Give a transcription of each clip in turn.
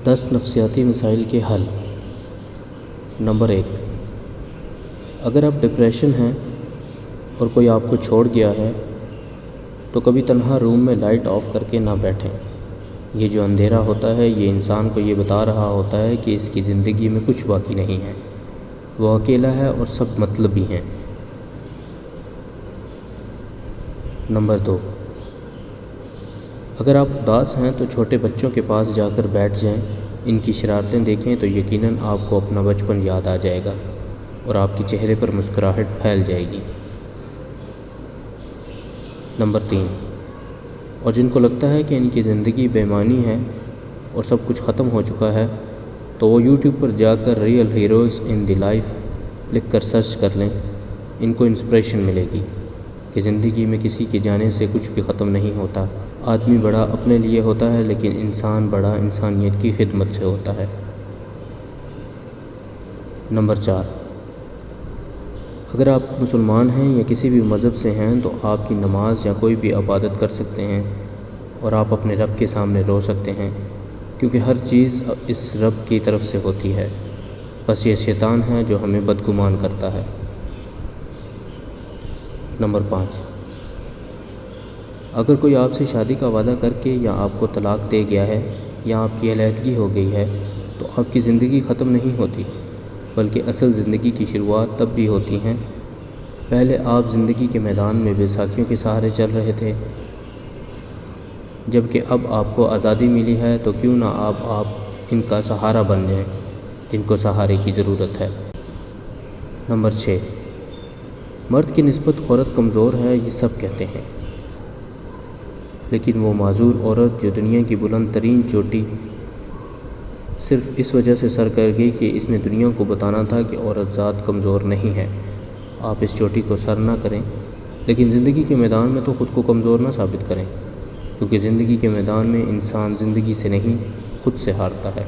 10 نفسیاتی مسائل کے حل۔ نمبر 1، اگر آپ ڈپریشن ہیں اور کوئی آپ کو چھوڑ گیا ہے تو کبھی تنہا روم میں لائٹ آف کر کے نہ بیٹھیں۔ یہ جو اندھیرا ہوتا ہے یہ انسان کو یہ بتا رہا ہوتا ہے کہ اس کی زندگی میں کچھ باقی نہیں ہے، وہ اکیلا ہے اور سب مطلبی ہیں۔ نمبر 2، اگر آپ اداس ہیں تو چھوٹے بچوں کے پاس جا کر بیٹھ جائیں، ان کی شرارتیں دیکھیں تو یقیناً آپ کو اپنا بچپن یاد آ جائے گا اور آپ کے چہرے پر مسکراہٹ پھیل جائے گی۔ نمبر 3، اور جن کو لگتا ہے کہ ان کی زندگی بے معنی ہے اور سب کچھ ختم ہو چکا ہے تو وہ یوٹیوب پر جا کر real heroes in the life لکھ کر سرچ کر لیں، ان کو انسپریشن ملے گی کہ زندگی میں کسی کے جانے سے کچھ بھی ختم نہیں ہوتا۔ آدمی بڑا اپنے لیے ہوتا ہے لیکن انسان بڑا انسانیت کی خدمت سے ہوتا ہے۔ نمبر 4، اگر آپ مسلمان ہیں یا کسی بھی مذہب سے ہیں تو آپ کی نماز یا کوئی بھی عبادت کر سکتے ہیں اور آپ اپنے رب کے سامنے رو سکتے ہیں، کیونکہ ہر چیز اس رب کی طرف سے ہوتی ہے، بس یہ شیطان ہے جو ہمیں بدگمان کرتا ہے۔ نمبر 5، اگر کوئی آپ سے شادی کا وعدہ کر کے یا آپ کو طلاق دے گیا ہے یا آپ کی علیحدگی ہو گئی ہے تو آپ کی زندگی ختم نہیں ہوتی، بلکہ اصل زندگی کی شروعات تب بھی ہوتی ہیں۔ پہلے آپ زندگی کے میدان میں بیساکھیوں کے سہارے چل رہے تھے، جبکہ اب آپ کو آزادی ملی ہے تو کیوں نہ آپ ان کا سہارا بن جائیں جن کو سہارے کی ضرورت ہے۔ نمبر 6، مرد کی نسبت عورت کمزور ہے یہ سب کہتے ہیں، لیکن وہ معذور عورت جو دنیا کی بلند ترین چوٹی صرف اس وجہ سے سر کر گئی کہ اس نے دنیا کو بتانا تھا کہ عورت ذات کمزور نہیں ہے۔ آپ اس چوٹی کو سر نہ کریں، لیکن زندگی کے میدان میں تو خود کو کمزور نہ ثابت کریں، کیونکہ زندگی کے میدان میں انسان زندگی سے نہیں خود سے ہارتا ہے۔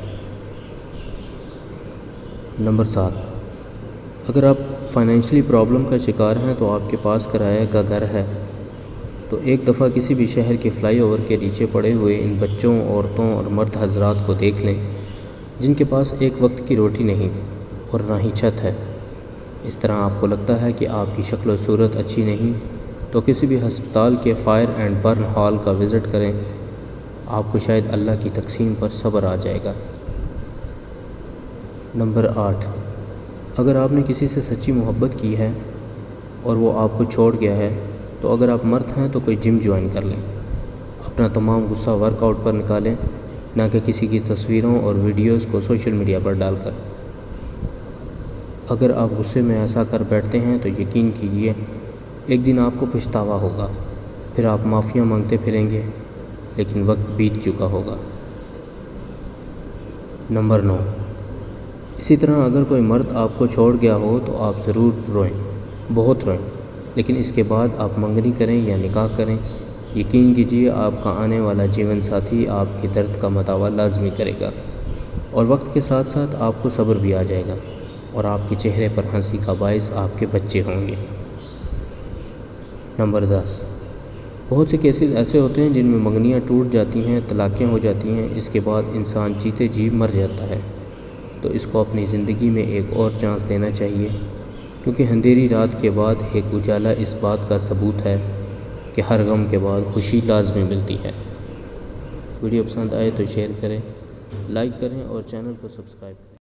نمبر 7، اگر آپ فائنینشلی پرابلم کا شکار ہیں تو آپ کے پاس کرایہ کا گھر ہے تو ایک دفعہ کسی بھی شہر کے فلائی اوور کے نیچے پڑے ہوئے ان بچوں، عورتوں اور مرد حضرات کو دیکھ لیں جن کے پاس ایک وقت کی روٹی نہیں اور نہ ہی چھت ہے۔ اس طرح آپ کو لگتا ہے کہ آپ کی شکل و صورت اچھی نہیں تو کسی بھی ہسپتال کے فائر اینڈ برن ہال کا وزٹ کریں، آپ کو شاید اللہ کی تقسیم پر صبر آ جائے گا۔ نمبر 8، اگر آپ نے کسی سے سچی محبت کی ہے اور وہ آپ کو چھوڑ گیا ہے تو اگر آپ مرد ہیں تو کوئی جم جوائن کر لیں، اپنا تمام غصہ ورک آؤٹ پر نکالیں، نہ کہ کسی کی تصویروں اور ویڈیوز کو سوشل میڈیا پر ڈال کر۔ اگر آپ غصے میں ایسا کر بیٹھتے ہیں تو یقین کیجیے ایک دن آپ کو پچھتاوا ہوگا، پھر آپ معافیاں مانگتے پھریں گے، لیکن وقت بیت چکا ہوگا۔ نمبر 9، اسی طرح اگر کوئی مرد آپ کو چھوڑ گیا ہو تو آپ ضرور روئیں، بہت روئیں، لیکن اس کے بعد آپ منگنی کریں یا نکاح کریں، یقین کیجیے آپ کا آنے والا جیون ساتھی آپ کے درد کا مداوع لازمی کرے گا، اور وقت کے ساتھ ساتھ آپ کو صبر بھی آ جائے گا اور آپ کے چہرے پر ہنسی کا باعث آپ کے بچے ہوں گے۔ نمبر 10، بہت سے کیسز ایسے ہوتے ہیں جن میں منگنیاں ٹوٹ جاتی ہیں، طلاقیں ہو جاتی ہیں، اس کے بعد انسان جیتے جی مر جاتا ہے، تو اس کو اپنی زندگی میں ایک اور چانس دینا چاہیے، کیونکہ اندھیری رات کے بعد ایک اجالا اس بات کا ثبوت ہے کہ ہر غم کے بعد خوشی لازمی ملتی ہے۔ ویڈیو پسند آئے تو شیئر کریں، لائک کریں اور چینل کو سبسکرائب کریں۔